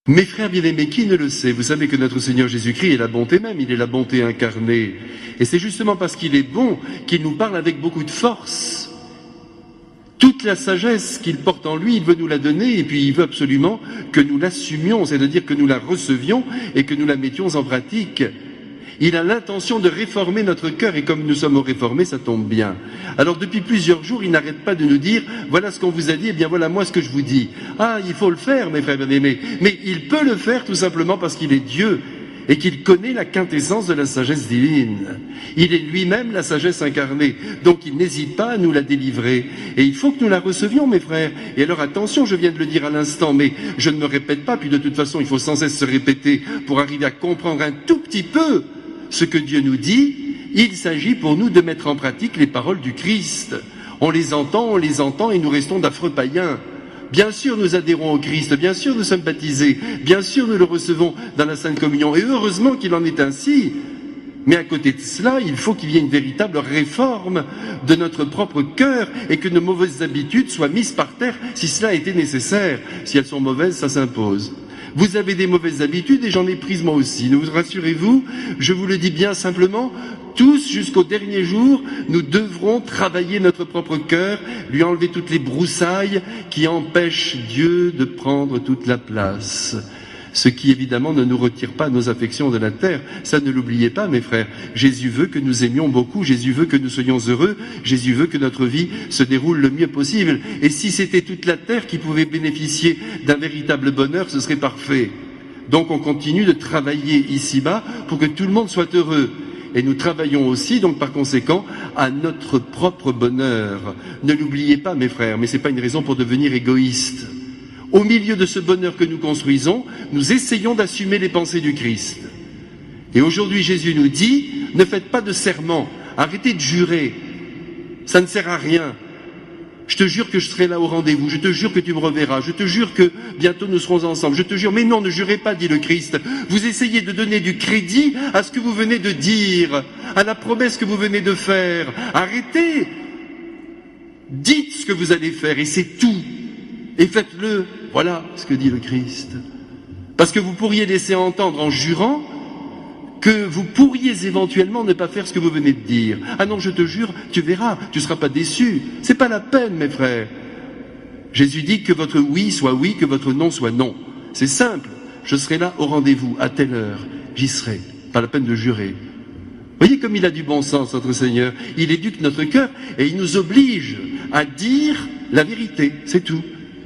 Mes frères bien-aimés, qui ne le sait? Vous savez que notre Seigneur Jésus-Christ est la bonté même, il est la bonté incarnée. Et c'est justement parce qu'il est bon qu'il nous parle avec beaucoup de force. Toute la sagesse qu'il porte en lui, il veut nous la donner et puis il veut absolument que nous l'assumions, c'est-à-dire que nous la recevions et que nous la mettions en pratique. Il a l'intention de réformer notre cœur et comme nous sommes réformés, ça tombe bien. Alors depuis plusieurs jours, il n'arrête pas de nous dire « Voilà ce qu'on vous a dit, et bien voilà moi ce que je vous dis. » Ah, il faut le faire, mes frères bien-aimés. Mais il peut le faire tout simplement parce qu'il est Dieu et qu'il connaît la quintessence de la sagesse divine. Il est lui-même la sagesse incarnée, donc il n'hésite pas à nous la délivrer. Et il faut que nous la recevions, mes frères. Et alors attention, je viens de le dire à l'instant, mais je ne me répète pas, puis de toute façon, il faut sans cesse se répéter pour arriver à comprendre un tout petit peu ce que Dieu nous dit. Il s'agit pour nous de mettre en pratique les paroles du Christ. On les entend et nous restons d'affreux païens. Bien sûr, nous adhérons au Christ, bien sûr, nous sommes baptisés, bien sûr, nous le recevons dans la Sainte Communion, et heureusement qu'il en est ainsi. Mais à côté de cela, il faut qu'il y ait une véritable réforme de notre propre cœur et que nos mauvaises habitudes soient mises par terre si cela était nécessaire. Si elles sont mauvaises, ça s'impose. Vous avez des mauvaises habitudes et j'en ai prises moi aussi. Ne vous rassurez-vous, je vous le dis bien simplement, tous jusqu'au dernier jour, nous devrons travailler notre propre cœur, lui enlever toutes les broussailles qui empêchent Dieu de prendre toute la place. Ce qui évidemment ne nous retire pas nos affections de la terre. Ça, ne l'oubliez pas, mes frères. Jésus veut que nous aimions beaucoup, Jésus veut que nous soyons heureux, Jésus veut que notre vie se déroule le mieux possible. Et si c'était toute la terre qui pouvait bénéficier d'un véritable bonheur, ce serait parfait. Donc on continue de travailler ici-bas pour que tout le monde soit heureux. Et nous travaillons aussi, donc par conséquent, à notre propre bonheur. Ne l'oubliez pas, mes frères, mais ce n'est pas une raison pour devenir égoïste. Au milieu de ce bonheur que nous construisons, nous essayons d'assumer les pensées du Christ. Et aujourd'hui, Jésus nous dit, ne faites pas de serment, arrêtez de jurer, ça ne sert à rien. Je te jure que je serai là au rendez-vous, je te jure que tu me reverras, je te jure que bientôt nous serons ensemble, je te jure, mais non, ne jurez pas, dit le Christ. Vous essayez de donner du crédit à ce que vous venez de dire, à la promesse que vous venez de faire. Arrêtez, dites ce que vous allez faire et c'est tout. Et faites-le, voilà ce que dit le Christ. Parce que vous pourriez laisser entendre en jurant que vous pourriez éventuellement ne pas faire ce que vous venez de dire. Ah non, je te jure, tu verras, tu ne seras pas déçu. C'est pas la peine, mes frères. Jésus dit que votre oui soit oui, que votre non soit non. C'est simple, je serai là au rendez-vous, à telle heure, j'y serai. Pas la peine de jurer. Voyez comme il a du bon sens, notre Seigneur. Il éduque notre cœur et il nous oblige à dire la vérité, c'est tout.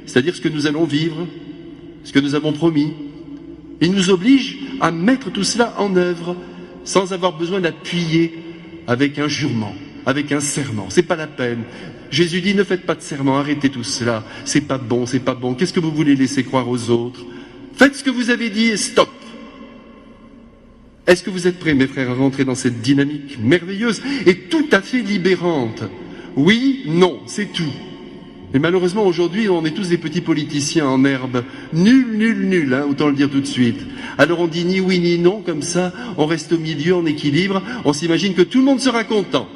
C'est-à-dire ce que nous allons vivre, ce que nous avons promis. Il nous oblige à mettre tout cela en œuvre sans avoir besoin d'appuyer avec un jurement, avec un serment. C'est pas la peine. Jésus dit ne faites pas de serment, arrêtez tout cela. C'est pas bon, c'est pas bon. Qu'est-ce que vous voulez laisser croire aux autres? Faites ce que vous avez dit et stop. Est-ce que vous êtes prêts, mes frères, à rentrer dans cette dynamique merveilleuse et tout à fait libérante? Oui, non, c'est tout. Et malheureusement, aujourd'hui, on est tous des petits politiciens en herbe. Nul, hein, autant le dire tout de suite. Alors on dit ni oui ni non, comme ça, on reste au milieu, en équilibre, on s'imagine que tout le monde sera content.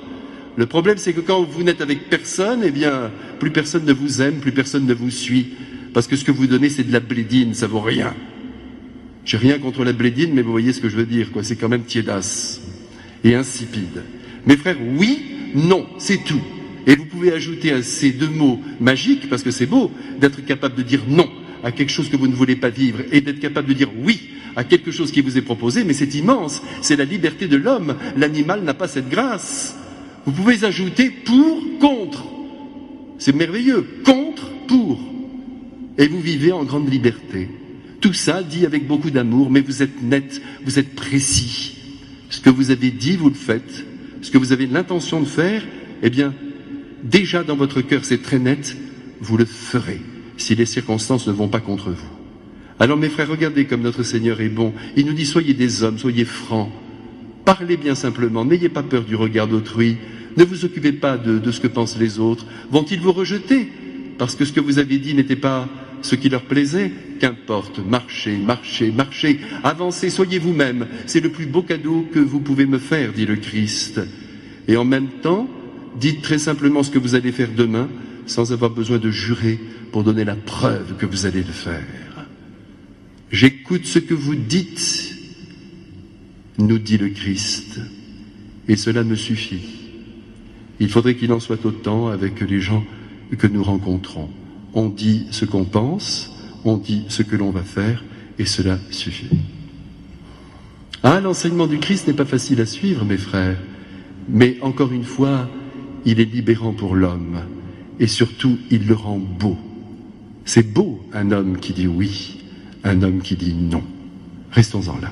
Le problème, c'est que quand vous n'êtes avec personne, eh bien, plus personne ne vous aime, plus personne ne vous suit. Parce que ce que vous donnez, c'est de la blédine, ça vaut rien. J'ai rien contre la blédine, mais vous voyez ce que je veux dire, quoi. C'est quand même tiédasse et insipide. Mes frères, oui, non, c'est tout. Et vous pouvez ajouter à ces deux mots magiques, parce que c'est beau d'être capable de dire non à quelque chose que vous ne voulez pas vivre et d'être capable de dire oui à quelque chose qui vous est proposé, mais c'est immense, c'est la liberté de l'homme. L'animal n'a pas cette grâce. Vous pouvez ajouter pour, contre. C'est merveilleux. Contre, pour. Et vous vivez en grande liberté. Tout ça dit avec beaucoup d'amour, mais vous êtes net, vous êtes précis. Ce que vous avez dit, vous le faites. Ce que vous avez l'intention de faire, eh bien, déjà dans votre cœur, c'est très net, vous le ferez, si les circonstances ne vont pas contre vous. Alors mes frères, regardez comme notre Seigneur est bon. Il nous dit, soyez des hommes, soyez francs. Parlez bien simplement, n'ayez pas peur du regard d'autrui. Ne vous occupez pas de ce que pensent les autres. Vont-ils vous rejeter parce que ce que vous avez dit n'était pas ce qui leur plaisait? Qu'importe, marchez, marchez, marchez, avancez, soyez vous-même. C'est le plus beau cadeau que vous pouvez me faire, dit le Christ. Et en même temps, dites très simplement ce que vous allez faire demain, sans avoir besoin de jurer pour donner la preuve que vous allez le faire. J'écoute ce que vous dites, nous dit le Christ, et cela me suffit. Il faudrait qu'il en soit autant avec les gens que nous rencontrons. On dit ce qu'on pense, on dit ce que l'on va faire, et cela suffit. Ah, l'enseignement du Christ n'est pas facile à suivre, mes frères, mais encore une fois, il est libérant pour l'homme, et surtout, il le rend beau. C'est beau un homme qui dit oui, un homme qui dit non. Restons-en là.